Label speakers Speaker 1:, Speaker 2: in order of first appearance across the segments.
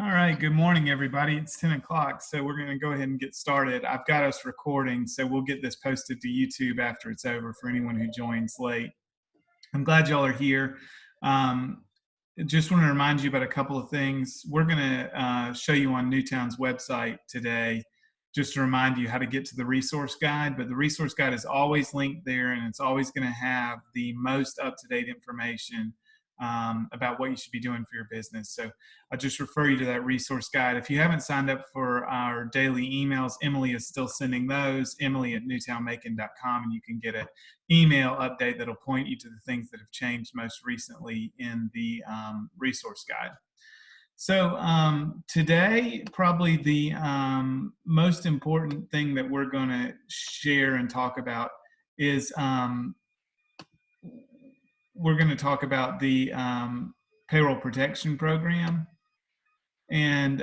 Speaker 1: All right, good morning, everybody. It's 10 o'clock, so we're going to go ahead and get started. I've got us recording, so we'll get this posted to YouTube after it's over for anyone who joins late. I'm glad y'all are here. Just want to remind you about a couple of things. We're going to show you on NewTown's website today, just to remind you how to get to the resource guide, but the resource guide is always linked there, and it's always going to have the most up-to-date information about what you should be doing for your business. So I'll just refer you to that resource guide. If you haven't signed up for our daily emails, Emily is still sending those, emily@newtownmacon.com, and you can get an email update that'll point you to the things that have changed most recently in the resource guide. So today, probably the most important thing that we're going to share and talk about is we're going to talk about the Payroll Protection Program. And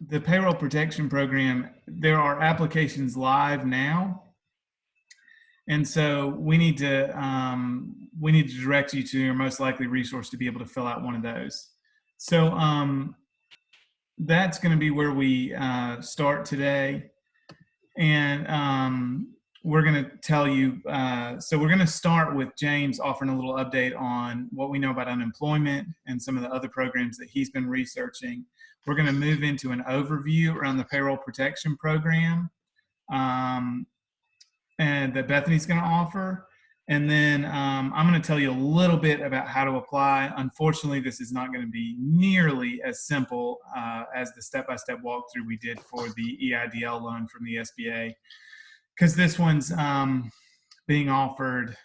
Speaker 1: the Payroll Protection Program, there are applications live now. And so we need to direct you to your most likely resource to be able to fill out one of those. So that's going to be where we start today. And we're going to tell you, so we're going to start with James offering a little update on what we know about unemployment and some of the other programs that he's been researching. We're going to move into an overview around the Payroll Protection Program and that Bethany's going to offer. And then I'm going to tell you a little bit about how to apply. Unfortunately, this is not going to be nearly as simple as the step-by-step walkthrough we did for the EIDL loan from the SBA, because this one's being offered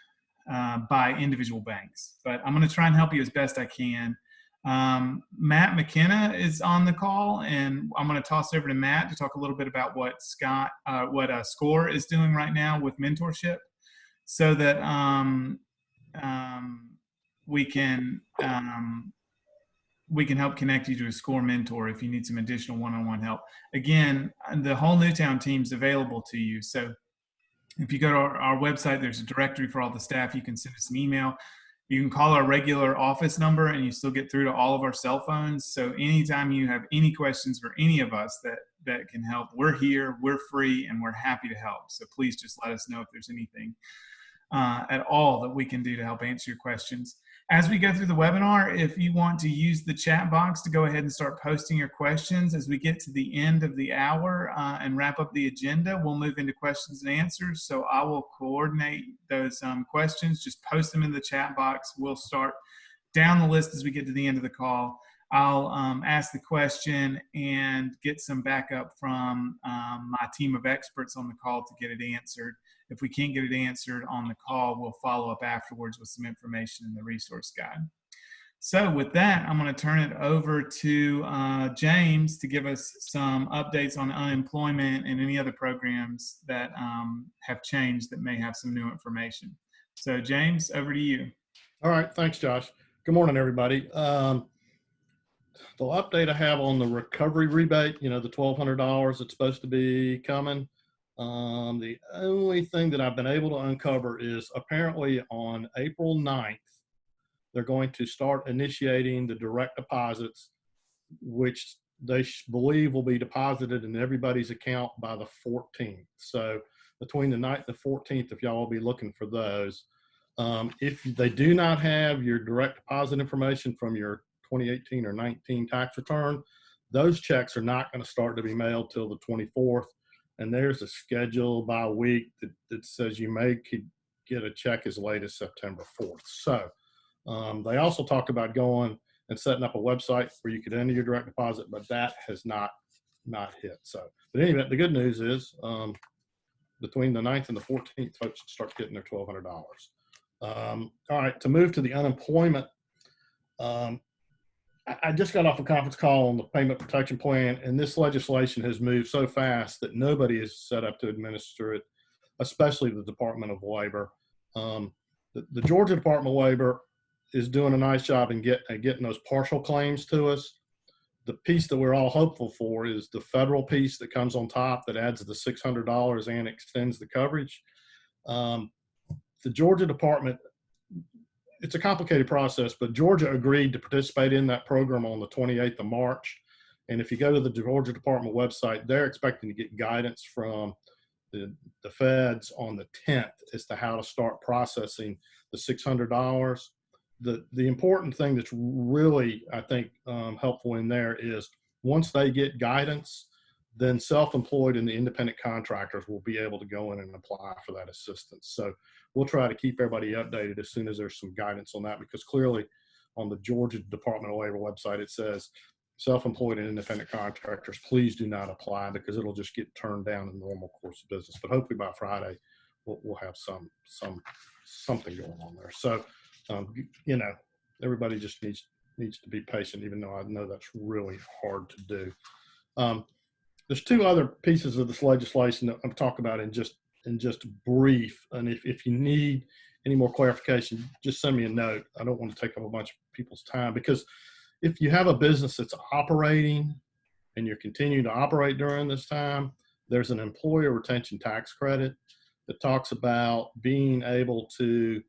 Speaker 1: by individual banks. But I'm going to try and help you as best I can. Matt McKenna is on the call, and I'm going to toss over to Matt to talk a little bit about what SCORE is doing right now with mentorship, so that we can help connect you to a SCORE mentor if you need some additional one-on-one help. Again, the whole NewTown team's available to you. So if you go to our website, there's a directory for all the staff. You can send us an email. You can call our regular office number, and you still get through to all of our cell phones. So anytime you have any questions for any of us that can help, we're here, we're free, and we're happy to help. So please just let us know if there's anything at all that we can do to help answer your questions. As we go through the webinar, if you want to use the chat box to go ahead and start posting your questions, as we get to the end of the hour and wrap up the agenda, we'll move into questions and answers. So I will coordinate those questions. Just post them in the chat box. We'll start down the list as we get to the end of the call. I'll ask the question and get some backup from my team of experts on the call to get it answered. If we can't get it answered on the call, we'll follow up afterwards with some information in the resource guide. So with that, I'm going to turn it over to James to give us some updates on unemployment and any other programs that have changed that may have some new information. So James, over to you.
Speaker 2: All right, thanks, Josh. Good morning, everybody. The update I have on the recovery rebate, the $1,200 that's supposed to be coming. The only thing that I've been able to uncover is apparently on April 9th, they're going to start initiating the direct deposits, which they believe will be deposited in everybody's account by the 14th. So between the 9th and the 14th, if y'all will be looking for those. If they do not have your direct deposit information from your 2018 or 19 tax return, those checks are not going to start to be mailed till the 24th. And there's a schedule by week that says you may get a check as late as September 4th. So they also talked about going and setting up a website where you could enter your direct deposit, but that has not hit. So, but anyway, the good news is between the 9th and the 14th, folks start getting their $1,200. All right, to move to the unemployment, I just got off a conference call on the payment protection plan, and this legislation has moved so fast that nobody is set up to administer it, especially the Department of Labor. The Georgia Department of Labor is doing a nice job in getting those partial claims to us. The piece that we're all hopeful for is the federal piece that comes on top that adds the $600 and extends the coverage. The Georgia Department it's a complicated process, but Georgia agreed to participate in that program on the 28th of March. And if you go to the Georgia Department website, they're expecting to get guidance from the feds on the 10th as to how to start processing the $600. The important thing that's really, I think, helpful in there is once they get guidance, then self-employed and the independent contractors will be able to go in and apply for that assistance. So we'll try to keep everybody updated as soon as there's some guidance on that, because clearly on the Georgia Department of Labor website, it says self-employed and independent contractors, please do not apply, because it'll just get turned down in the normal course of business. But hopefully by Friday, we'll have something going on there. So, you know, everybody just needs to be patient, even though I know that's really hard to do. There's two other pieces of this legislation that I'm talking about in just brief. And if you need any more clarification, just send me a note. I don't want to take up a bunch of people's time, because if you have a business that's operating and you're continuing to operate during this time, there's an employer retention tax credit that talks about being able to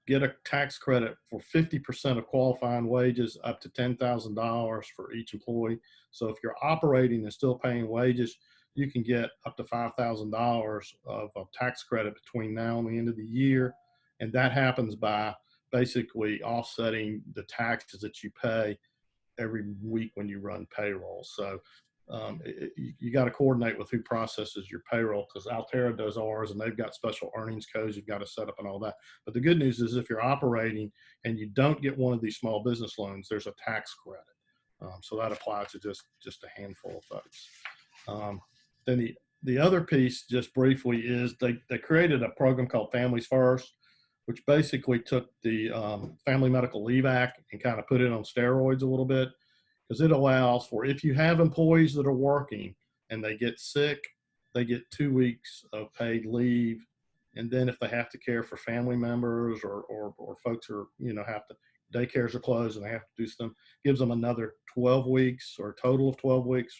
Speaker 2: get a tax credit for 50% of qualifying wages up to $10,000 for each employee. So if you're operating and still paying wages, you can get up to $5,000 of a tax credit between now and the end of the year. And that happens by basically offsetting the taxes that you pay every week when you run payroll. So you got to coordinate with who processes your payroll, because Altera does ours and they've got special earnings codes you've got to set up and all that. But the good news is if you're operating and you don't get one of these small business loans, there's a tax credit. So that applies to just a handful of folks. Then the other piece, just briefly, is they created a program called Families First, which basically took the Family Medical Leave Act and kind of put it on steroids a little bit, because it allows for, if you have employees that are working and they get sick, they get 2 weeks of paid leave. And then if they have to care for family members or folks who are, you know, have to, daycares are closed and they have to do something, gives them another 12 weeks or a total of 12 weeks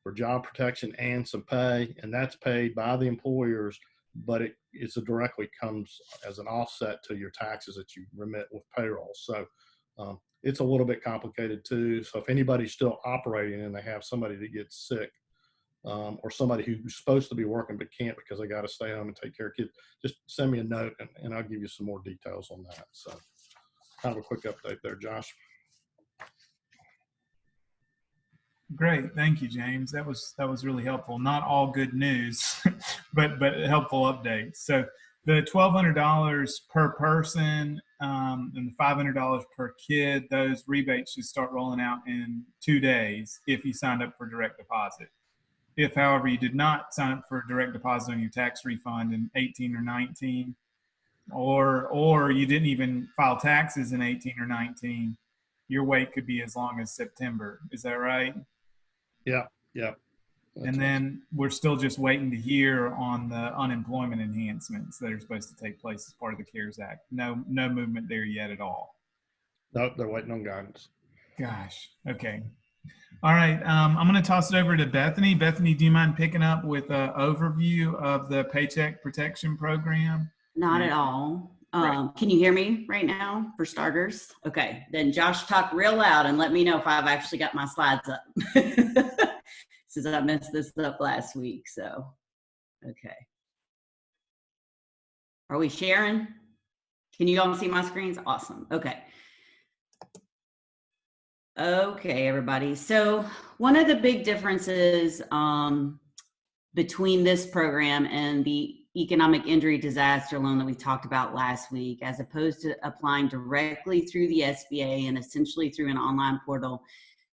Speaker 2: for job protection and some pay. And that's paid by the employers, but it directly comes as an offset to your taxes that you remit with payroll. So it's a little bit complicated too. So if anybody's still operating and they have somebody that gets sick, or somebody who's supposed to be working but can't because they got to stay home and take care of kids, just send me a note and I'll give you some more details on that. So kind of a quick update there, Josh.
Speaker 1: Great, thank you, James. That was really helpful. Not all good news, but helpful updates. So the $1,200 per person and the $500 per kid, those rebates should start rolling out in 2 days if you signed up for direct deposit. If, however, you did not sign up for direct deposit on your tax refund in 18 or 19, or you didn't even file taxes in 18 or 19, your wait could be as long as September. Is that right?
Speaker 2: Yeah.
Speaker 1: And then we're still just waiting to hear on the unemployment enhancements that are supposed to take place as part of the CARES Act. No movement there yet at all.
Speaker 2: No, they're waiting on guidance.
Speaker 1: Gosh. Okay. All right. I'm going to toss it over to Bethany. Bethany, do you mind picking up with an overview of the Paycheck Protection Program?
Speaker 3: Not at all. Can you hear me right now, for starters? Okay, then Josh, talk real loud and let me know if I've actually got my slides up. Since I messed this up last week, so, okay. Are we sharing? Can you all see my screens? Awesome, okay. Okay, everybody. So one of the big differences between this program and the economic injury disaster loan that we talked about last week, as opposed to applying directly through the SBA and essentially through an online portal,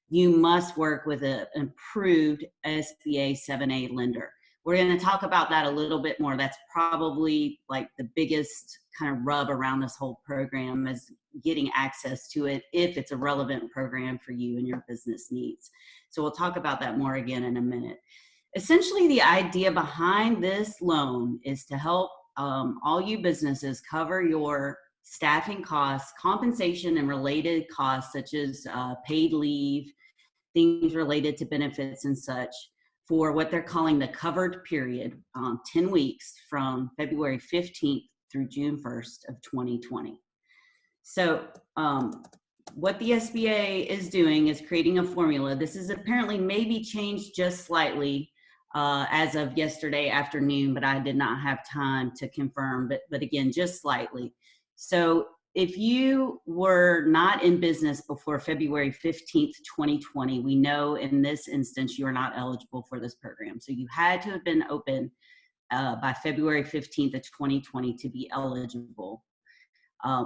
Speaker 3: you must work with an approved SBA 7A lender. We're going to talk about that a little bit more. That's probably like the biggest kind of rub around this whole program, is getting access to it if it's a relevant program for you and your business needs. So we'll talk about that more again in a minute. Essentially, the idea behind this loan is to help all you businesses cover your staffing costs, compensation and related costs, such as paid leave, things related to benefits and such, for what they're calling the covered period, 10 weeks from February 15th through June 1st of 2020. So what the SBA is doing is creating a formula. This is apparently maybe changed just slightly as of yesterday afternoon, but I did not have time to confirm, but again, just slightly. So if you were not in business before February 15th, 2020, we know in this instance, you are not eligible for this program. So you had to have been open by February 15th of 2020 to be eligible.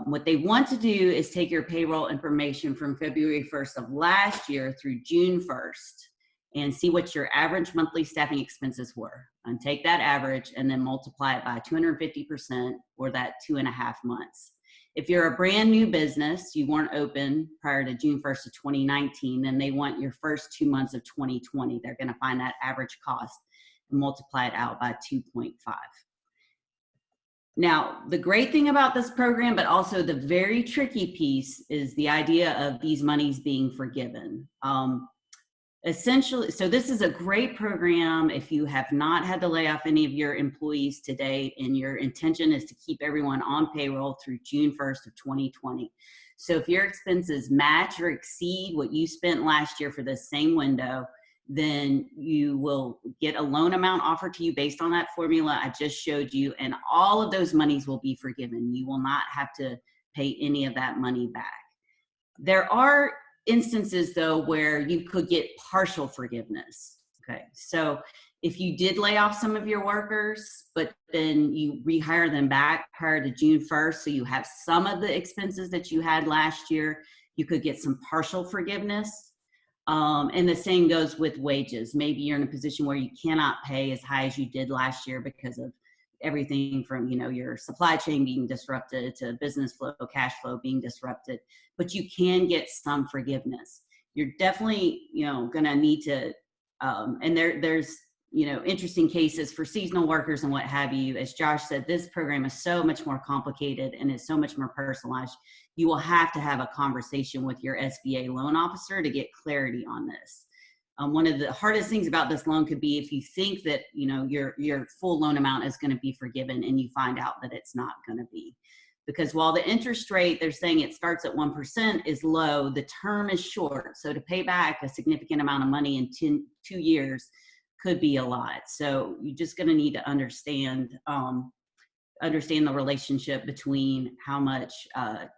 Speaker 3: What they want to do is take your payroll information from February 1st of last year through June 1st and see what your average monthly staffing expenses were, and take that average and then multiply it by 250% or that 2.5 months. If you're a brand new business, you weren't open prior to June 1st of 2019, then they want your first 2 months of 2020. They're going to find that average cost and multiply it out by 2.5. Now, the great thing about this program, but also the very tricky piece, is the idea of these monies being forgiven. Essentially, so this is a great program if you have not had to lay off any of your employees to date and your intention is to keep everyone on payroll through June 1st of 2020. So if your expenses match or exceed what you spent last year for the same window, then you will get a loan amount offered to you based on that formula I just showed you, and all of those monies will be forgiven. You will not have to pay any of that money back. There are instances though where you could get partial forgiveness. Okay, so if you did lay off some of your workers, but then you rehire them back prior to June 1st, so you have some of the expenses that you had last year, you could get some partial forgiveness. And the same goes with wages. Maybe you're in a position where you cannot pay as high as you did last year because of everything from, you know, your supply chain being disrupted to business flow, cash flow being disrupted, but you can get some forgiveness. You're definitely, you know, going to need to, and there's, you know, interesting cases for seasonal workers and what have you. As Josh said, this program is so much more complicated and is so much more personalized. You will have to have a conversation with your SBA loan officer to get clarity on this. One of the hardest things about this loan could be if you think that, you know, your full loan amount is going to be forgiven and you find out that it's not going to be. Because while the interest rate, they're saying it starts at 1%, is low, the term is short. So to pay back a significant amount of money in 2 years could be a lot. So you're just going to need to understand the relationship between how much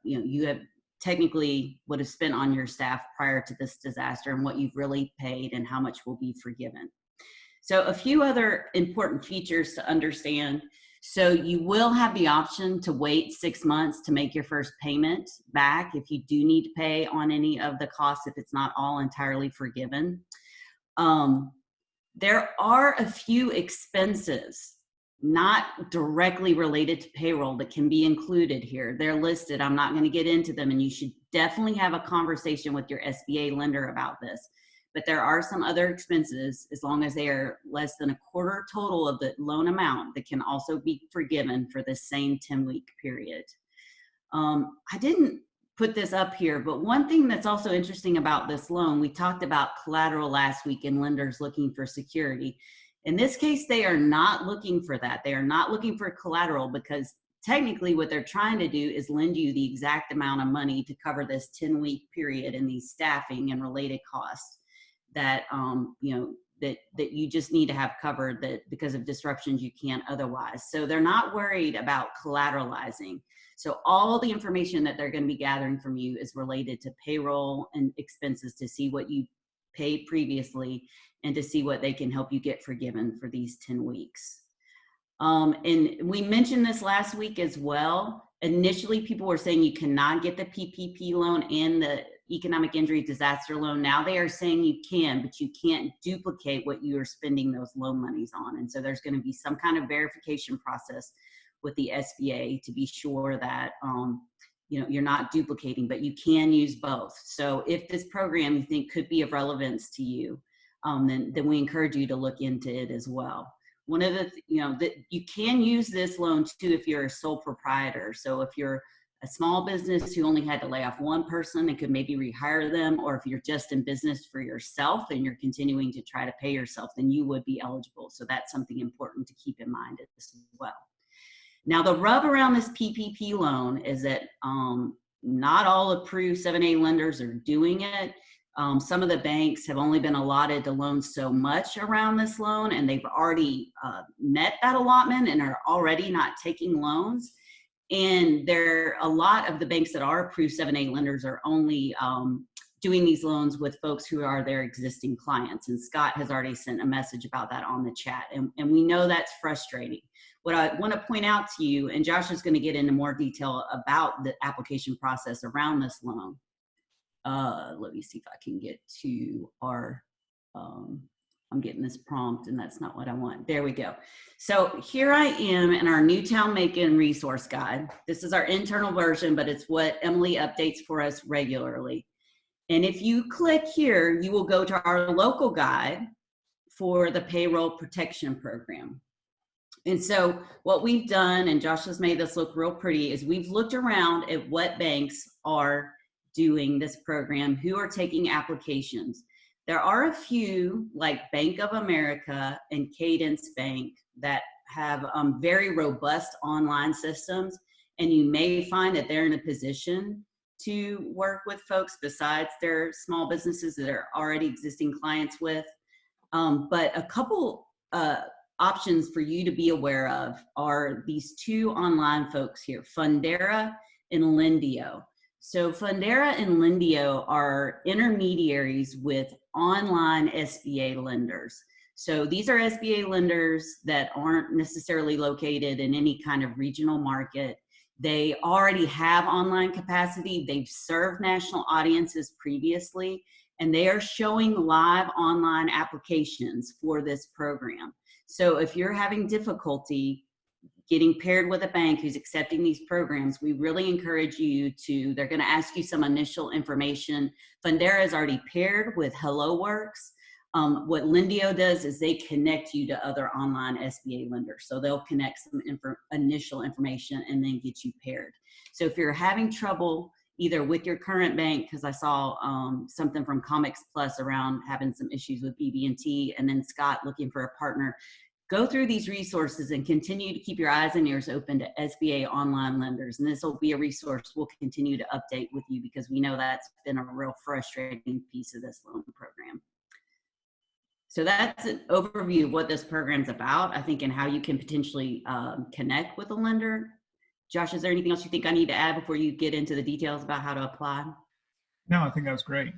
Speaker 3: you know, you have technically would have spent on your staff prior to this disaster and what you've really paid and how much will be forgiven. So a few other important features to understand. So you will have the option to wait 6 months to make your first payment back if you do need to pay on any of the costs, if it's not all entirely forgiven. There are a few expenses not directly related to payroll that can be included here. They're listed. I'm not going to get into them, and you should definitely have a conversation with your SBA lender about this. But there are some other expenses, as long as they are less than a quarter total of the loan amount, that can also be forgiven for the same 10-week period. I didn't put this up here, but one thing that's also interesting about this loan, we talked about collateral last week and lenders looking for security. In this case, they are not looking for that. They are not looking for collateral, because technically what they're trying to do is lend you the exact amount of money to cover this 10-week period and these staffing and related costs that you know, that you just need to have covered, that because of disruptions you can't otherwise. So they're not worried about collateralizing. So all the information that they're going to be gathering from you is related to payroll and expenses, to see what you paid previously and to see what they can help you get forgiven for these 10 weeks. And we mentioned this last week as well. Initially, people were saying you cannot get the PPP loan and the economic injury disaster loan. Now they are saying you can, but you can't duplicate what you are spending those loan monies on. And so there's going to be some kind of verification process with the SBA to be sure that you know, you're not duplicating, but you can use both. So if this program you think could be of relevance to you, then we encourage you to look into it as well. One of the, you know, that you can use this loan too if you're a sole proprietor. So if you're a small business who only had to lay off one person and could maybe rehire them, or if you're just in business for yourself and you're continuing to try to pay yourself, then you would be eligible. So that's something important to keep in mind as well. Now, the rub around this PPP loan is that not all approved 7(a) lenders are doing it. Some of the banks have only been allotted to loan so much around this loan, and they've already met that allotment and are already not taking loans. And a lot of the banks that are approved 7(a) lenders are only doing these loans with folks who are their existing clients. And Scott has already sent a message about that on the chat. And we know that's frustrating. What I want to point out to you, and Josh is going to get into more detail about the application process around this loan. Let me see if I can get to our, I'm getting this prompt and that's not what I want. There we go. So here I am in our NewTown Macon resource guide. This is our internal version, but it's what Emily updates for us regularly. And if you click here, you will go to our local guide for the Payroll Protection Program. And so what we've done, and Josh has made this look real pretty, is we've looked around at what banks are doing this program, who are taking applications. There are a few like Bank of America and Cadence Bank that have very robust online systems, and you may find that they're in a position to work with folks besides their small businesses that are already existing clients with. But a couple options for you to be aware of are these two online folks here, Fundera and Lendio. So Fundera and Lendio are intermediaries with online SBA lenders. So these are SBA lenders that aren't necessarily located in any kind of regional market. They already have online capacity. They've served national audiences previously, and they are showing live online applications for this program. So if you're having difficulty getting paired with a bank who's accepting these programs, we really encourage you to, they're gonna ask you some initial information. Fundera is already paired with HelloWorks. What Lendio does is they connect you to other online SBA lenders. So they'll connect some initial information and then get you paired. So if you're having trouble either with your current bank, because I saw something from Comics Plus around having some issues with BB&T, and then Scott looking for a partner, go through these resources and continue to keep your eyes and ears open to SBA online lenders. And this will be a resource we'll continue to update with you because we know that's been a real frustrating piece of this loan program. So that's an overview of what this program's about, I think, and how you can potentially connect with a lender. Josh, is there anything else you think I need to add before you get into the details about how to apply?
Speaker 1: No, I think that was great.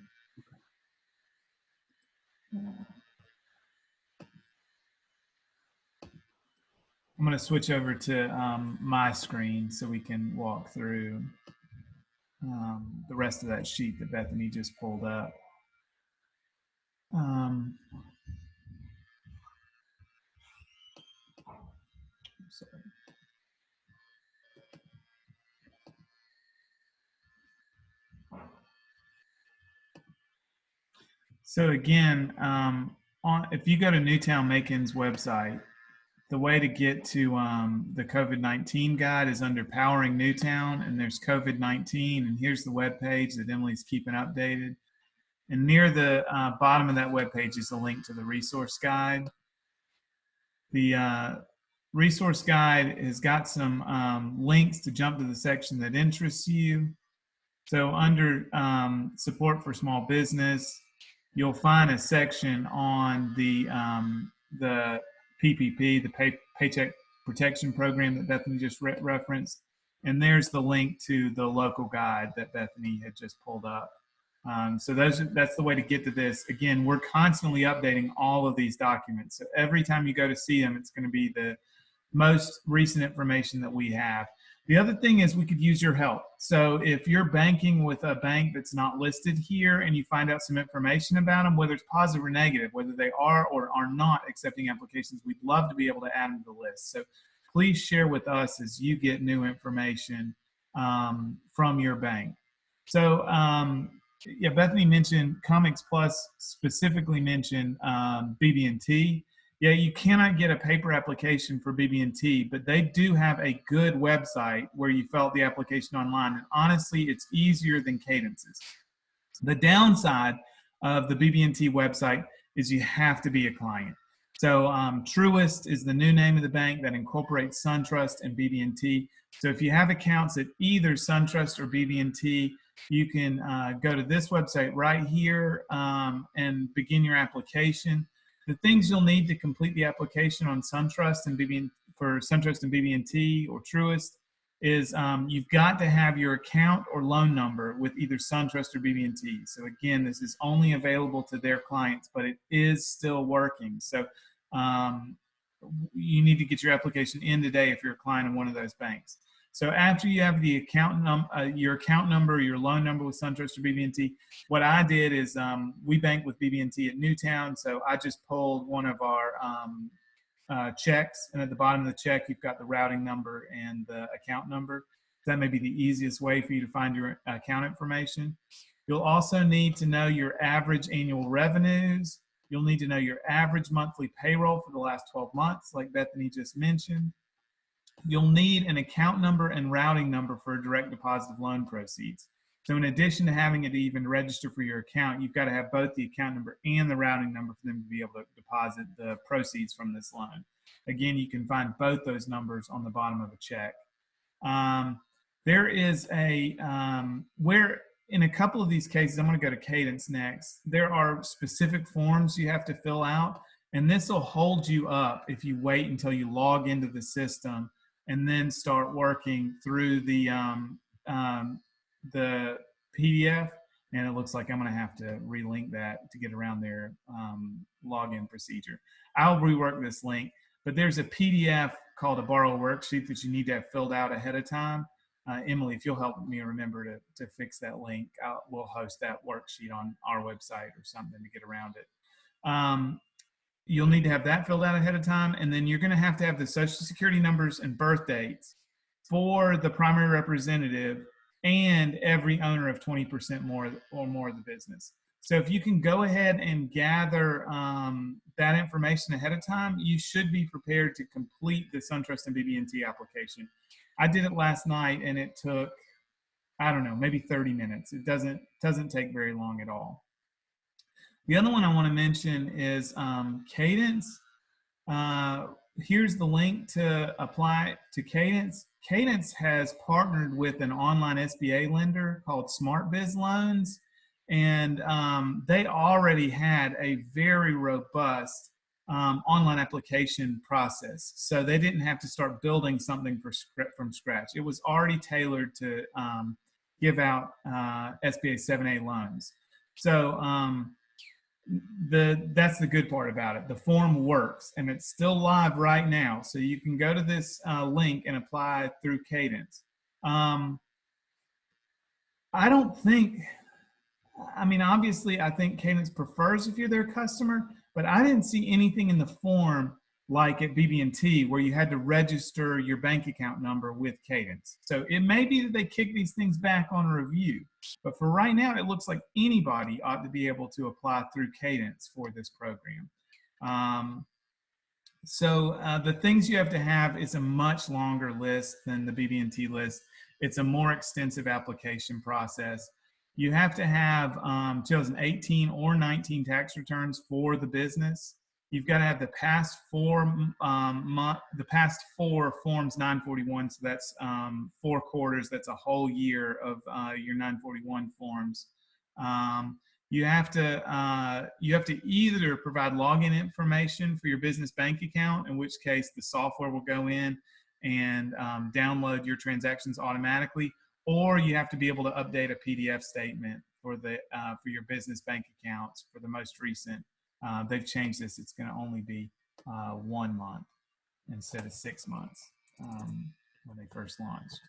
Speaker 1: I'm going to switch over to my screen so we can walk through the rest of that sheet that Bethany just pulled up. Sorry. So again, if you go to NewTown Macon's website, the way to get to the COVID-19 guide is under Powering NewTown, and there's COVID-19, and here's the web page that Emily's keeping updated. And near the bottom of that web page is a link to the resource guide. The resource guide has got some links to jump to the section that interests you. So under support for small business, you'll find a section on the PPP, the Paycheck Protection Program that Bethany just referenced. And there's the link to the local guide that Bethany had just pulled up. So that's the way to get to this. Again, we're constantly updating all of these documents. So every time you go to see them, it's going to be the most recent information that we have. The other thing is we could use your help. So if you're banking with a bank that's not listed here and you find out some information about them, whether it's positive or negative, whether they are or are not accepting applications, we'd love to be able to add them to the list. So please share with us as you get new information from your bank. So yeah, Bethany mentioned Comics Plus, specifically mentioned BB&T. Yeah, you cannot get a paper application for BB&T, but they do have a good website where you fill out the application online. And honestly, it's easier than Cadence's. The downside of the BB&T website is you have to be a client. So Truist is the new name of the bank that incorporates SunTrust and BB&T. So if you have accounts at either SunTrust or BB&T, you can go to this website right here and begin your application. The things you'll need to complete the application on SunTrust and BB&T or Truist is you've got to have your account or loan number with either SunTrust or BB&T. So again, this is only available to their clients, but it is still working. So you need to get your application in today if you're a client of one of those banks. So after you have the your account number, or your loan number with SunTrust or BB&T, what I did is we bank with BB&T at NewTown, so I just pulled one of our checks, and at the bottom of the check, you've got the routing number and the account number. That may be the easiest way for you to find your account information. You'll also need to know your average annual revenues. You'll need to know your average monthly payroll for the last 12 months, like Bethany just mentioned. You'll need an account number and routing number for a direct deposit of loan proceeds. So in addition to having it even register for your account, you've got to have both the account number and the routing number for them to be able to deposit the proceeds from this loan. Again, you can find both those numbers on the bottom of a check. There is where in a couple of these cases, I'm going to go to Cadence next, there are specific forms you have to fill out, and this will hold you up if you wait until you log into the system and then start working through the PDF, and it looks like I'm going to have to relink that to get around their login procedure. I'll rework this link, but there's a PDF called a borrow worksheet that you need to have filled out ahead of time. Emily, if you'll help me remember to fix that link, we'll host that worksheet on our website or something to get around it. You'll need to have that filled out ahead of time, and then you're going to have the Social Security numbers and birth dates for the primary representative and every owner of 20% more or more of the business. So if you can go ahead and gather that information ahead of time, you should be prepared to complete the SunTrust and BB&T application. I did it last night, and it took, I don't know, maybe 30 minutes. It doesn't take very long at all. The other one I want to mention is Cadence. Here's the link to apply to Cadence. Cadence has partnered with an online SBA lender called SmartBiz Loans, and they already had a very robust online application process. So they didn't have to start building something from scratch. It was already tailored to give out SBA 7A loans. So that's the good part about it. The form works, and it's still live right now. So you can go to this link and apply through Cadence. I don't think, I mean, obviously, I think Cadence prefers if you're their customer, but I didn't see anything in the form like at BB&T where you had to register your bank account number with Cadence. So it may be that they kick these things back on review, but for right now, it looks like anybody ought to be able to apply through Cadence for this program. The things you have to have is a much longer list than the BB&T list. It's a more extensive application process. You have to have 2018 or 19 tax returns for the business. You've got to have the past four forms 941. So that's 4 quarters. That's a whole year of your 941 forms. You have to either provide login information for your business bank account, in which case the software will go in and download your transactions automatically, or you have to be able to update a PDF statement for your business bank accounts for the most recent. They've changed this. It's going to only be 1 month instead of 6 months when they first launched.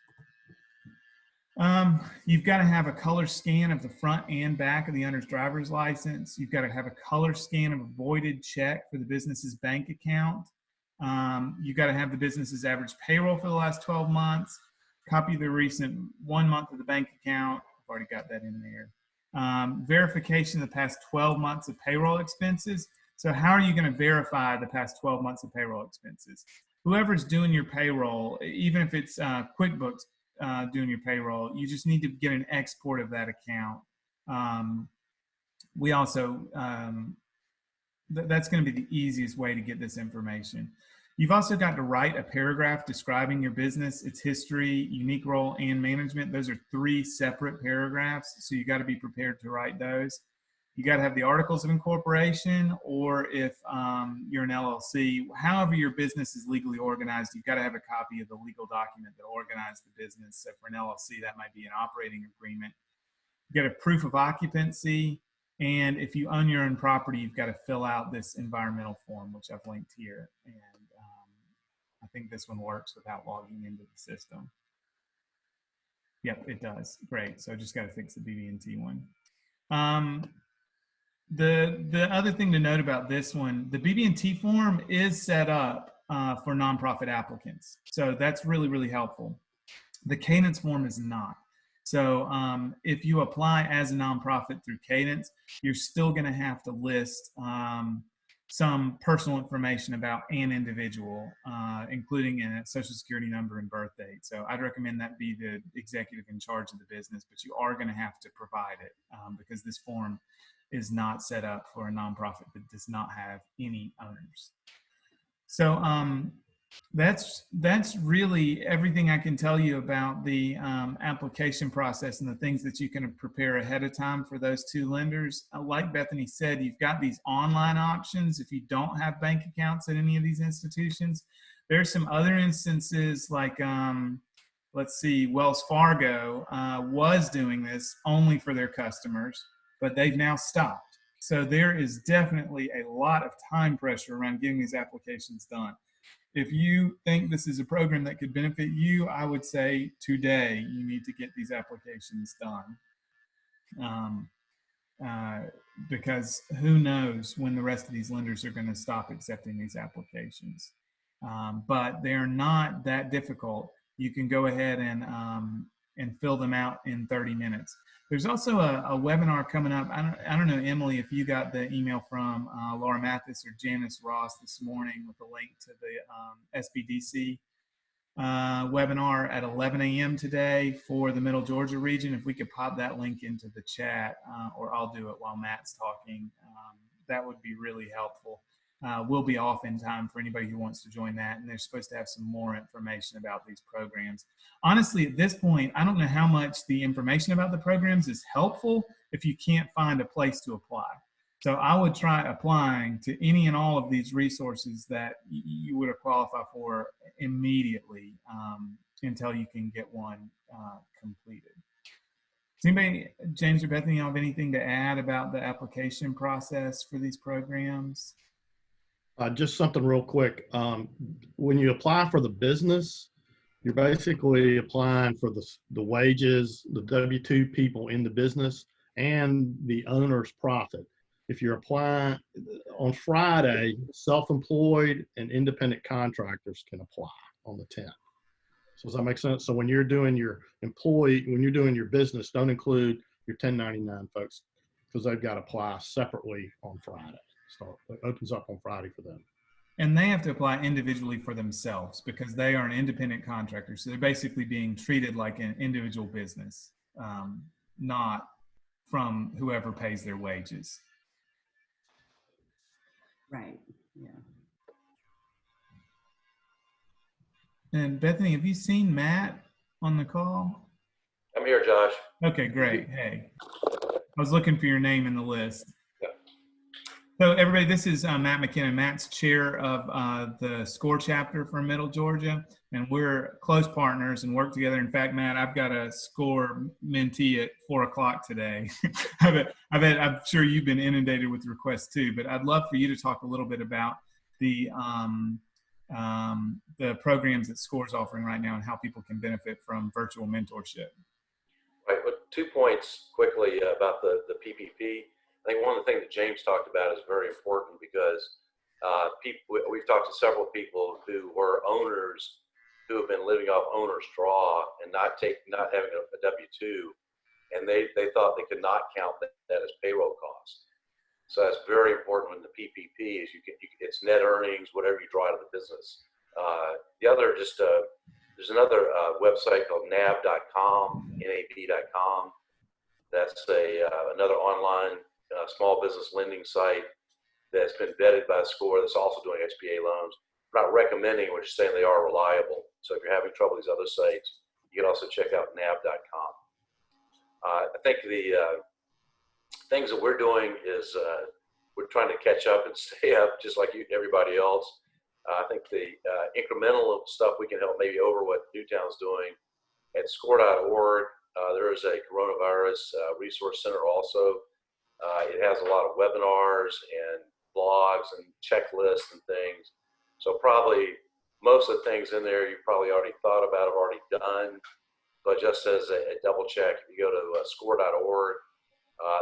Speaker 1: You've got to have a color scan of the front and back of the owner's driver's license. You've got to have a color scan of a voided check for the business's bank account. You've got to have the business's average payroll for the last 12 months. Copy of the recent 1 month of the bank account. I've already got that in there. Verification of the past 12 months of payroll expenses. So how are you going to verify the past 12 months of payroll expenses? Whoever's doing your payroll, even if it's QuickBooks doing your payroll, you just need to get an export of that account. We also that's going to be the easiest way to get this information. You've also got to write a paragraph describing your business, its history, unique role, and management. Those are 3 separate paragraphs, so you got to be prepared to write those. You got to have the articles of incorporation, or if you're an LLC, however your business is legally organized, you've got to have a copy of the legal document that organized the business. So for an LLC, that might be an operating agreement. You got a proof of occupancy, and if you own your own property, you've got to fill out this environmental form, which I've linked here. And I think this one works without logging into the system. Yep, it does. Great. So just got to fix the BB&T one. The other thing to note about this one, the BB&T form is set up for nonprofit applicants. So that's really, really helpful. The Cadence form is not. So if you apply as a nonprofit through Cadence, you're still going to have to list some personal information about an individual, including a social security number and birth date. So I'd recommend that be the executive in charge of the business, but you are going to have to provide it because this form is not set up for a nonprofit that does not have any owners. So that's really everything I can tell you about the application process and the things that you can prepare ahead of time for those 2 lenders. Like Bethany said, you've got these online options if you don't have bank accounts at any of these institutions. There's some other instances like, let's see, Wells Fargo was doing this only for their customers, but they've now stopped. So there is definitely a lot of time pressure around getting these applications done. If you think this is a program that could benefit you, I would say today you need to get these applications done. Because who knows when the rest of these lenders are going to stop accepting these applications. But they're not that difficult. You can go ahead and fill them out in 30 minutes. There's also a webinar coming up. I don't know, Emily, if you got the email from Laura Mathis or Janice Ross this morning with a link to the SBDC webinar at 11 a.m. today for the Middle Georgia region. If we could pop that link into the chat, or I'll do it while Matt's talking, that would be really helpful. We'll be off in time for anybody who wants to join that, and they're supposed to have some more information about these programs. Honestly, at this point, I don't know how much the information about the programs is helpful if you can't find a place to apply. So I would try applying to any and all of these resources that you would qualify for immediately until you can get one completed. Does anybody, James or Bethany, have anything to add about the application process for these programs?
Speaker 2: Just something real quick. When you apply for the business, you're basically applying for the wages, the W-2 people in the business, and the owner's profit. If you're applying on Friday, self-employed and independent contractors can apply on the 10th. So does that make sense? So when you're doing your when you're doing your business, don't include your 1099 folks because they've got to apply separately on Friday. So it opens up on Friday for them.
Speaker 1: And they have to apply individually for themselves because they are an independent contractor. So they're basically being treated like an individual business, not from whoever pays their wages.
Speaker 3: Right, yeah.
Speaker 1: And Bethany, have you seen Matt on the call?
Speaker 4: I'm here, Josh.
Speaker 1: Okay, great. Hey, I was looking for your name in the list.
Speaker 4: Yeah.
Speaker 1: So everybody, this is Matt McKinnon. Matt's chair of the SCORE chapter for Middle Georgia, and we're close partners and work together. In fact, Matt, I've got a SCORE mentee at 4 o'clock today. I'm sure you've been inundated with requests too, but I'd love for you to talk a little bit about the programs that SCORE is offering right now and how people can benefit from virtual mentorship.
Speaker 4: Right. Well, 2 points quickly about the PPP. I think one of the things that James talked about is very important because we've talked to several people who were owners who have been living off owner's draw and not having a W-2, and they thought they could not count that as payroll costs. So that's very important when the PPP is it's net earnings, whatever you draw out of the business. The other there's another website called NAB.com, NAB.com. That's another online small business lending site. that's been vetted by SCORE that's also doing SBA loans. We're not recommending, we're just saying they are reliable. So if you're having trouble with these other sites, you can also check out nav.com. I think the things that we're doing is we're trying to catch up and stay up just like you and everybody else. I think the incremental stuff we can help maybe over what NewTown's doing. At score.org, there is a coronavirus resource center also. It has a lot of webinars and blogs and checklists and things. So probably most of the things in there you probably already thought about, have already done. But just as a double check, if you go to score.org,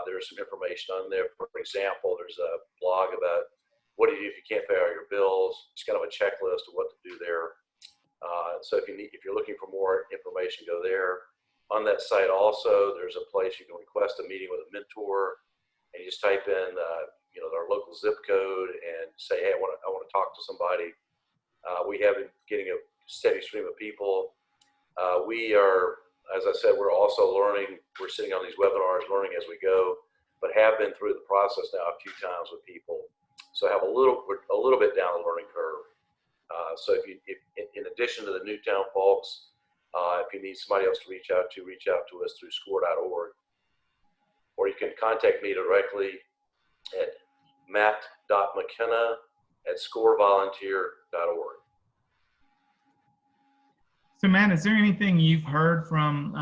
Speaker 4: there's some information on there. For example, there's a blog about what do you do if you can't pay all your bills. It's kind of a checklist of what to do there. So if you're looking for more information, go there. On that site also, there's a place you can request a meeting with a mentor, and you just type in our local zip code and say, hey, I want to talk to somebody. We have been getting a steady stream of people. We are, as I said, we're also learning. We're sitting on these webinars, learning as we go, but have been through the process now a few times with people. So have we're a little bit down the learning curve. So if in addition to the NewTown folks, if you need somebody else to reach out to us through score.org, or you can contact me directly at matt.mckenna@scorevolunteer.org.
Speaker 1: So Matt, is there anything you've heard from,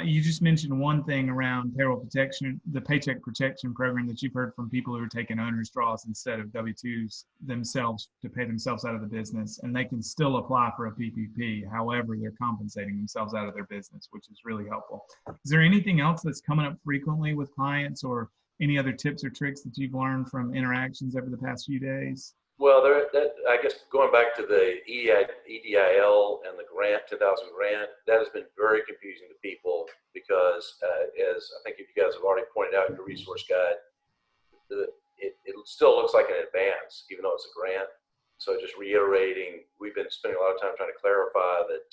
Speaker 1: you just mentioned one thing around payroll protection, the Paycheck Protection Program, that you've heard from people who are taking owner's draws instead of W-2s themselves to pay themselves out of the business, and they can still apply for a PPP. However, they're compensating themselves out of their business, which is really helpful. Is there anything else that's coming up frequently with clients, or any other tips or tricks that you've learned from interactions over the past few days?
Speaker 4: Well, I guess going back to the EDIL and the grant, 10,000 grant, that has been very confusing to people because, as I think you guys have already pointed out in your resource guide, it still looks like an advance, even though it's a grant. So just reiterating, we've been spending a lot of time trying to clarify that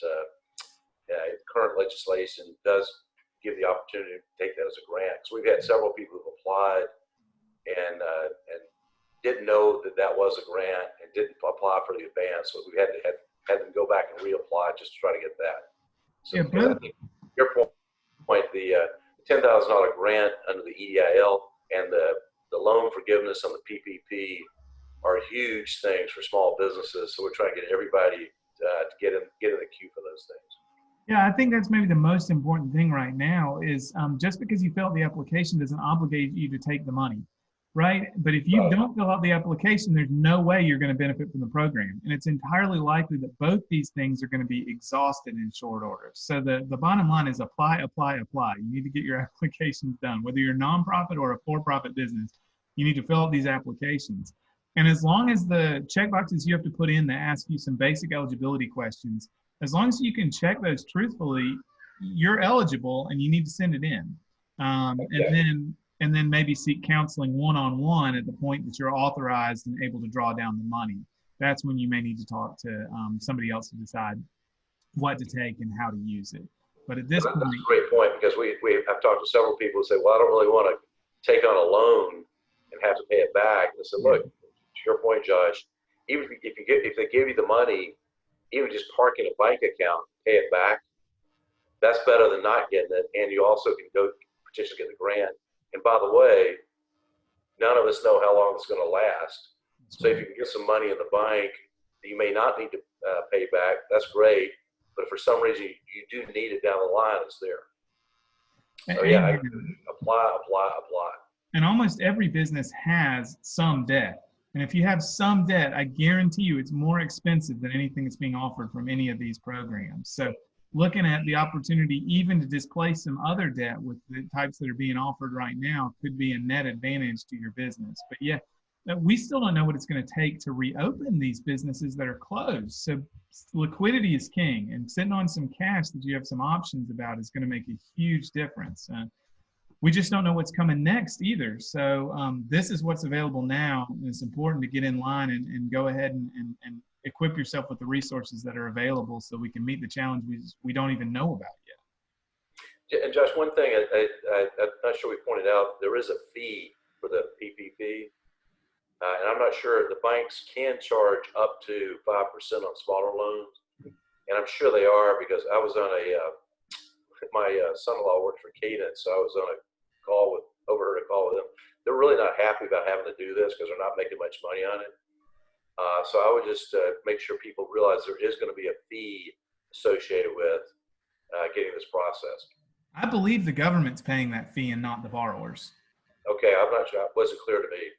Speaker 4: current legislation does give the opportunity to take that as a grant. So we've had several people who've applied and didn't know that was a grant and didn't apply for the advance. So we had them go back and reapply just to try to get that. So
Speaker 1: Yeah,
Speaker 4: I think your point, the $10,000 grant under the EDIL and the loan forgiveness on the PPP are huge things for small businesses. So we're trying to get everybody to get in the queue for those things.
Speaker 1: Yeah, I think that's maybe the most important thing right now is just because you fill out the application doesn't obligate you to take the money, right? But if you don't fill out the application, there's no way you're going to benefit from the program. And it's entirely likely that both these things are going to be exhausted in short order. So the bottom line is apply, apply, apply. You need to get your applications done. Whether you're a nonprofit or a for-profit business, you need to fill out these applications. And as long as the checkboxes you have to put in that ask you some basic eligibility questions, as long as you can check those truthfully, you're eligible and you need to send it in. And then maybe seek counseling one-on-one at the point that you're authorized and able to draw down the money. That's when you may need to talk to somebody else to decide what to take and how to use it. But at this point—
Speaker 4: That's a great point, because I've talked to several people who say, well, I don't really want to take on a loan and have to pay it back. And I said, look, to your point, Josh, even if they give you the money, even just parking a bank account, pay it back, that's better than not getting it. And you also can go potentially get the grant. And by the way, none of us know how long it's going to last. So if you can get some money in the bank that you may not need to pay back, that's great. But if for some reason you do need it down the line, it's there. So yeah, apply.
Speaker 1: And almost every business has some debt. And if you have some debt, I guarantee you it's more expensive than anything that's being offered from any of these programs. So looking at the opportunity even to displace some other debt with the types that are being offered right now could be a net advantage to your business. But yeah, we still don't know what it's going to take to reopen these businesses that are closed. So liquidity is king, and sitting on some cash that you have some options about is going to make a huge difference. We just don't know what's coming next either. So this is what's available now. And it's important to get in line and go ahead and equip yourself with the resources that are available so we can meet the challenge we don't even know about yet.
Speaker 4: And Josh, one thing I'm not sure we pointed out, there is a fee for the PPP. And I'm not sure the banks can charge up to 5% on smaller loans. And I'm sure they are, because I was on my son-in-law works for Cadence, so I was on a call overheard a call with them. They're really not happy about having to do this because they're not making much money on it. So I would just make sure people realize there is going to be a fee associated with getting this processed.
Speaker 1: I believe the government's paying that fee and not the borrowers.
Speaker 4: Okay, I'm not sure. It wasn't clear to me.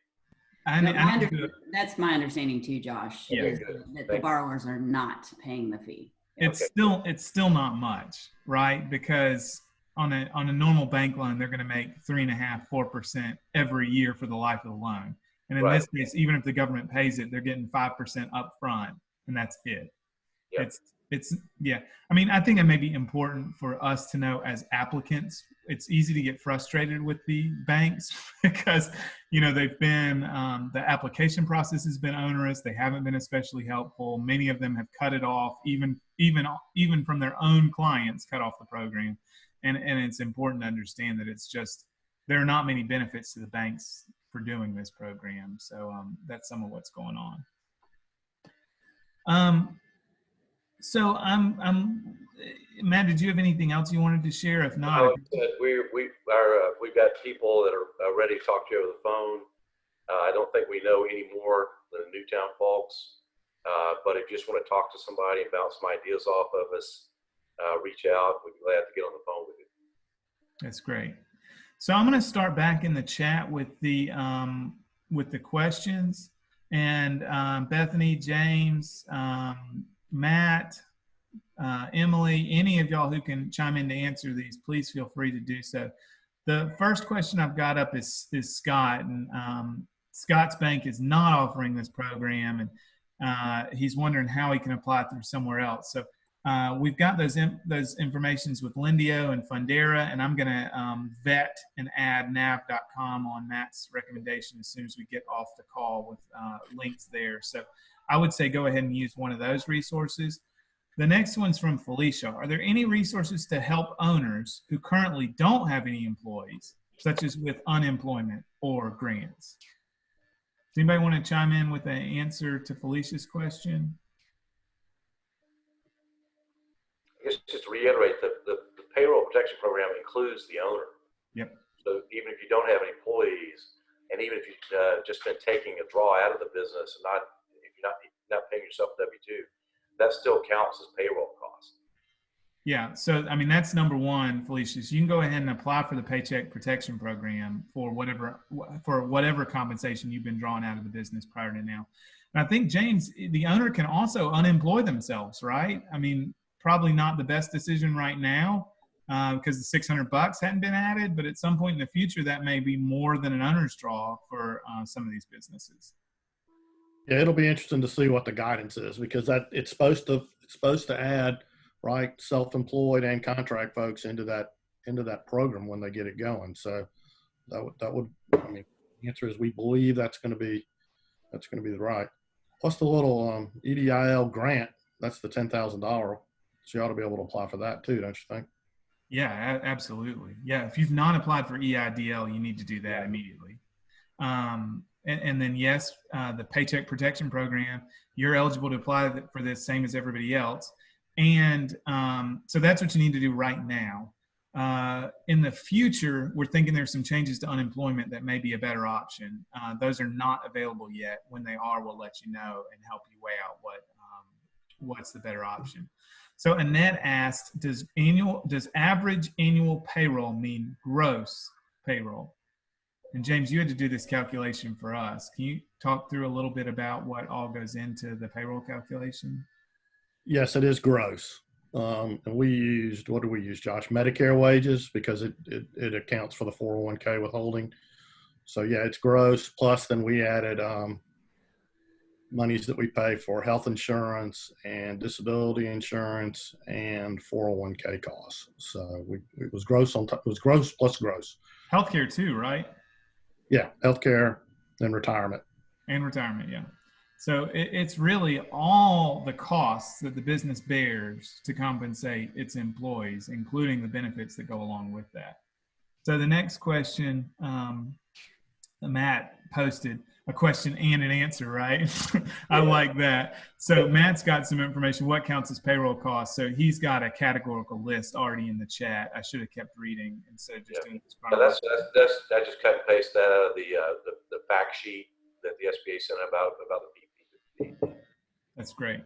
Speaker 3: That's my understanding too, Josh.
Speaker 1: Yeah.
Speaker 3: Is that the borrowers are not paying the fee.
Speaker 1: It's still not much, right? Because on a normal bank loan, they're going to make 3.5%, 4% every year for the life of the loan. And in this case, even if the government pays it, they're getting 5% up front, and that's it. Yep. I mean, I think it may be important for us to know as applicants. It's easy to get frustrated with the banks because, they've been, the application process has been onerous. They haven't been especially helpful. Many of them have cut it off, even from their own clients, cut off the program. And it's important to understand that there are not many benefits to the banks for doing this program. So that's some of what's going on. So Matt, did you have anything else you wanted to share? If not,
Speaker 4: we've got people that are ready to talk to you over the phone. I don't think we know any more than the NewTown folks, but if you just want to talk to somebody and bounce some ideas off of us, reach out. We'd be glad to get on the phone with you. That's
Speaker 1: great. So I'm going to start back in the chat with the questions, and Bethany, James, Matt, Emily, any of y'all who can chime in to answer these, please feel free to do so. The first question I've got up is Scott, and Scott's bank is not offering this program, and he's wondering how he can apply through somewhere else. So we've got those informations with Lendio and Fundera, and I'm going to vet and add nav.com on Matt's recommendation as soon as we get off the call with links there. So I would say go ahead and use one of those resources. The next one's from Felicia. Are there any resources to help owners who currently don't have any employees, such as with unemployment or grants? Does anybody want to chime in with an answer to Felicia's question?
Speaker 4: I guess just to reiterate, the Payroll Protection Program includes the owner.
Speaker 1: Yep.
Speaker 4: So even if you don't have any employees, and even if you've just been taking a draw out of the business and if you're not paying yourself W-2, that still counts as payroll costs.
Speaker 1: Yeah. So, I mean, that's number one, Felicia. So you can go ahead and apply for the Paycheck Protection Program for whatever compensation you've been drawing out of the business prior to now. And I think, James, the owner can also unemploy themselves, right? I mean, probably not the best decision right now because the $600 hadn't been added, but at some point in the future, that may be more than an owner's draw for some of these businesses.
Speaker 2: Yeah, it'll be interesting to see what the guidance is, because it's supposed to add, right, self-employed and contract folks into that program when they get it going. So that would I mean, the answer is we believe that's going to be the right. Plus the little EDIL grant, that's the $10,000. So you ought to be able to apply for that too, don't you think?
Speaker 1: Yeah, absolutely. Yeah, if you've not applied for EIDL, you need to do that immediately. And then, yes, the Paycheck Protection Program, you're eligible to apply for this same as everybody else. And so that's what you need to do right now. In the future, we're thinking there's some changes to unemployment that may be a better option. Those are not available yet. When they are, we'll let you know and help you weigh out what's the better option. So Annette asked, does average annual payroll mean gross payroll? And James, you had to do this calculation for us. Can you talk through a little bit about what all goes into the payroll calculation?
Speaker 2: Yes, it is gross. And we used, what do we use, Josh? Medicare wages, because it accounts for the 401k withholding. So yeah, it's gross. Plus then we added monies that we pay for health insurance and disability insurance and 401k costs. So it was gross on top. It was gross plus gross.
Speaker 1: Healthcare too, right?
Speaker 2: Yeah, healthcare and retirement.
Speaker 1: And retirement, yeah. So it's really all the costs that the business bears to compensate its employees, including the benefits that go along with that. So the next question Matt posted, a question and an answer, right? I
Speaker 5: Yeah.
Speaker 1: like that. So Matt's got some information. What counts as payroll costs? So he's got a categorical list already in the chat. I should have kept reading instead of just doing this.
Speaker 4: I just cut and paste that out of the fact sheet that the SBA sent about the PPP.
Speaker 1: That's great.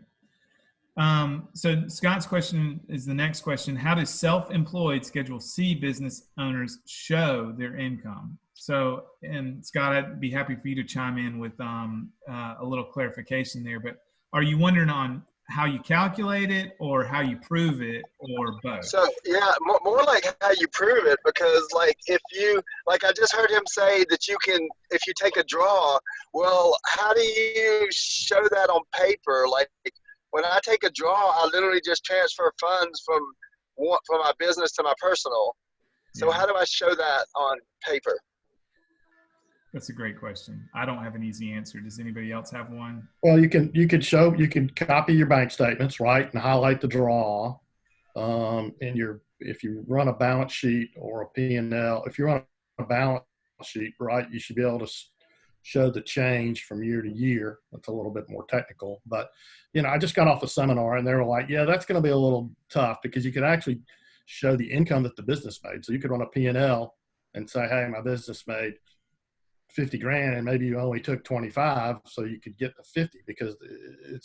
Speaker 1: So Scott's question is the next question. How do self-employed Schedule C business owners show their income? So, and Scott, I'd be happy for you to chime in with a little clarification there, but are you wondering on how you calculate it or how you prove it or both?
Speaker 5: So yeah, more like how you prove it, because like if you, like I just heard him say that you can, if you take a draw, well, how do you show that on paper? Like when I take a draw, I literally just transfer funds from my business to my personal. So
Speaker 1: Yeah.
Speaker 5: how do I show that on paper?
Speaker 1: That's a great question. I don't have an easy answer. Does anybody else have one?
Speaker 2: Well, you can copy your bank statements, right, and highlight the draw. If you run a balance sheet or a P&L, if you run a balance sheet, right, you should be able to show the change from year to year. That's a little bit more technical, but I just got off the seminar and they were like, yeah, that's going to be a little tough because you could actually show the income that the business made. So you could run a P&L and say, hey, my business made 50 grand and maybe you only took 25, so you could get the 50, because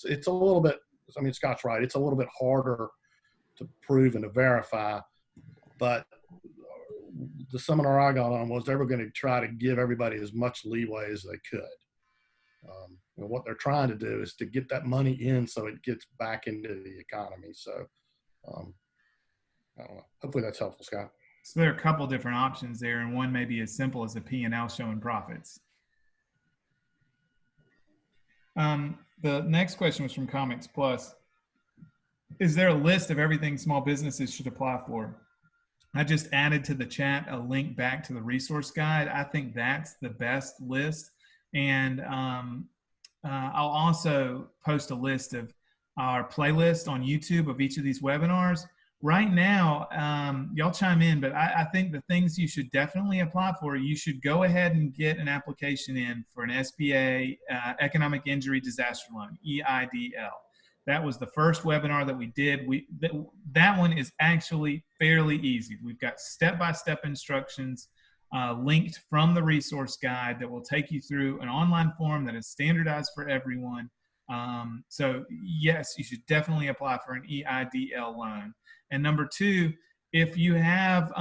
Speaker 2: it's a little bit, I mean, Scott's right, it's a little bit harder to prove and to verify, but the seminar I got on was they were going to try to give everybody as much leeway as they could. And what they're trying to do is to get that money in so it gets back into the economy. So I don't know. Hopefully that's helpful, Scott.
Speaker 1: So there are a couple different options there, and one may be as simple as a P&L showing profits. The next question was from Comics Plus. Is there a list of everything small businesses should apply for? I just added to the chat a link back to the resource guide. I think that's the best list. And I'll also post a list of our playlist on YouTube of each of these webinars. Right now, y'all chime in, but I think the things you should definitely apply for, you should go ahead and get an application in for an SBA Economic Injury Disaster Loan, EIDL. That was the first webinar that we did. That one is actually fairly easy. We've got step-by-step instructions linked from the resource guide that will take you through an online form that is standardized for everyone. So yes, you should definitely apply for an EIDL loan. And number two, if you have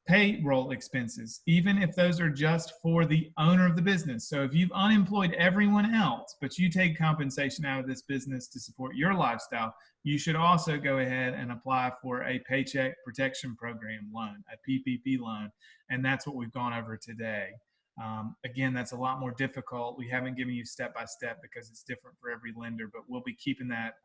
Speaker 1: payroll expenses, even if those are just for the owner of the business. So if you've unemployed everyone else, but you take compensation out of this business to support your lifestyle, you should also go ahead and apply for a Paycheck Protection Program loan, a PPP loan. And that's what we've gone over today. Again, that's a lot more difficult. We haven't given you step-by-step because it's different for every lender, but we'll be keeping that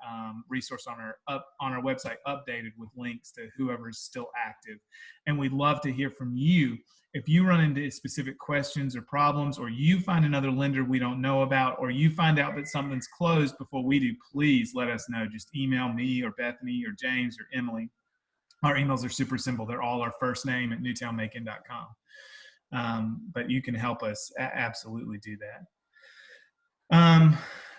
Speaker 1: resource on our website updated with links to whoever's still active. And we'd love to hear from you. If you run into specific questions or problems, or you find another lender we don't know about, or you find out that something's closed before we do, please let us know. Just email me or Bethany or James or Emily. Our emails are super simple. They're all our first name at newtownmacon.com. But you can help us absolutely do that.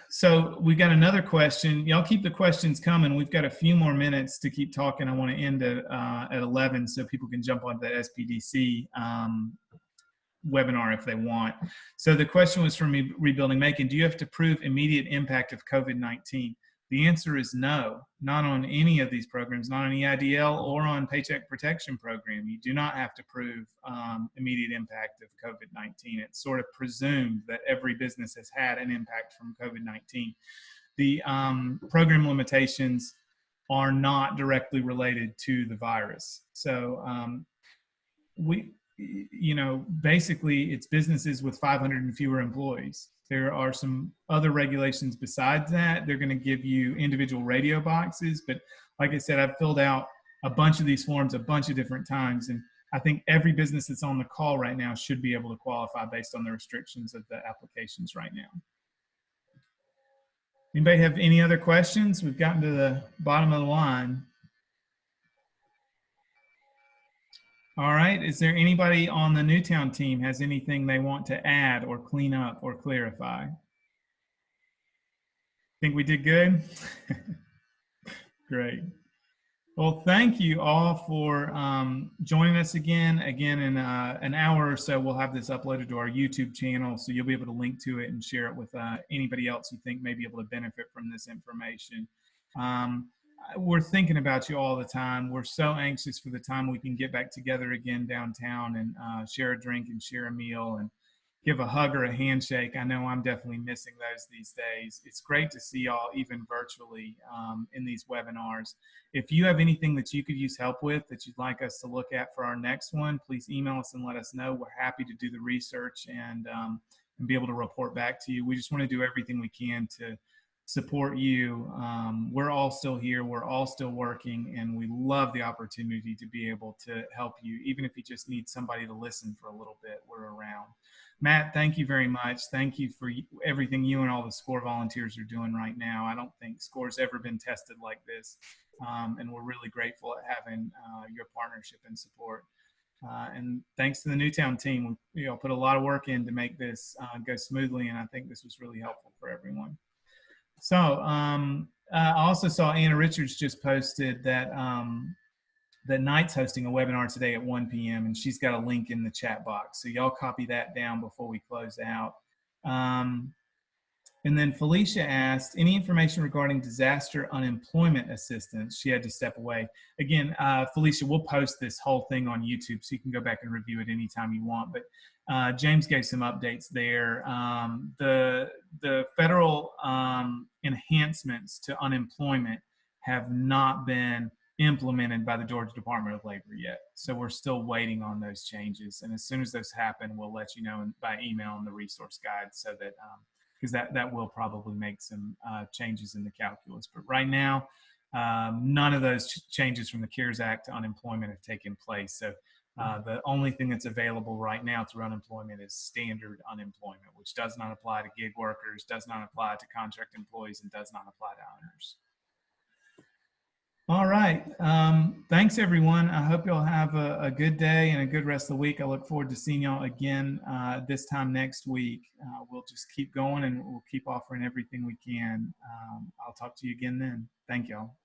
Speaker 1: So we got another question. Y'all keep the questions coming. We've got a few more minutes to keep talking. I want to end at 11 so people can jump onto that Sbdc webinar if they want. So the question was from Rebuilding Macon. Do you have to prove immediate impact of COVID-19? The answer is no, not on any of these programs, not on EIDL or on Paycheck Protection Program. You do not have to prove immediate impact of COVID-19. It's sort of presumed that every business has had an impact from COVID-19. The program limitations are not directly related to the virus. So basically it's businesses with 500 and fewer employees. There are some other regulations besides that. They're going to give you individual radio boxes, but like I said, I've filled out a bunch of these forms a bunch of different times, and I think every business that's on the call right now should be able to qualify based on the restrictions of the applications right now. Anybody have any other questions? We've gotten to the bottom of the line. All right. Is there anybody on the NewTown team has anything they want to add or clean up or clarify? Think we did good? Great. Well, thank you all for joining us again. Again, in an hour or so, we'll have this uploaded to our YouTube channel, so you'll be able to link to it and share it with anybody else you think may be able to benefit from this information. We're thinking about you all the time. We're so anxious for the time we can get back together again downtown and share a drink and share a meal and give a hug or a handshake. I know I'm definitely missing those these days. It's great to see y'all even virtually in these webinars. If you have anything that you could use help with that you'd like us to look at for our next one, please email us and let us know. We're happy to do the research and be able to report back to you. We just want to do everything we can to support you. We're all still here. We're all still working, and we love the opportunity to be able to help you. Even if you just need somebody to listen for a little bit, we're around. Matt, thank you very much. Thank you for everything you and all the SCORE volunteers are doing right now. I don't think SCORE's ever been tested like this, and we're really grateful at having your partnership and support. And thanks to the NewTown team, we put a lot of work in to make this go smoothly, and I think this was really helpful for everyone. So I also saw Anna Richards just posted that that Knight's hosting a webinar today at 1 p.m. and she's got a link in the chat box. So y'all copy that down before we close out. And then Felicia asked, any information regarding disaster unemployment assistance? She had to step away. Again, Felicia, we'll post this whole thing on YouTube so you can go back and review it anytime you want. But James gave some updates there. The federal enhancements to unemployment have not been implemented by the Georgia Department of Labor yet. So we're still waiting on those changes. And as soon as those happen, we'll let you know by email in the resource guide so that because that will probably make some changes in the calculus. But right now, none of those changes from the CARES Act to unemployment have taken place. So the only thing that's available right now through unemployment is standard unemployment, which does not apply to gig workers, does not apply to contract employees, and does not apply to owners. All right. Thanks, everyone. I hope you'll have a good day and a good rest of the week. I look forward to seeing y'all again this time next week. We'll just keep going and we'll keep offering everything we can. I'll talk to you again then. Thank y'all.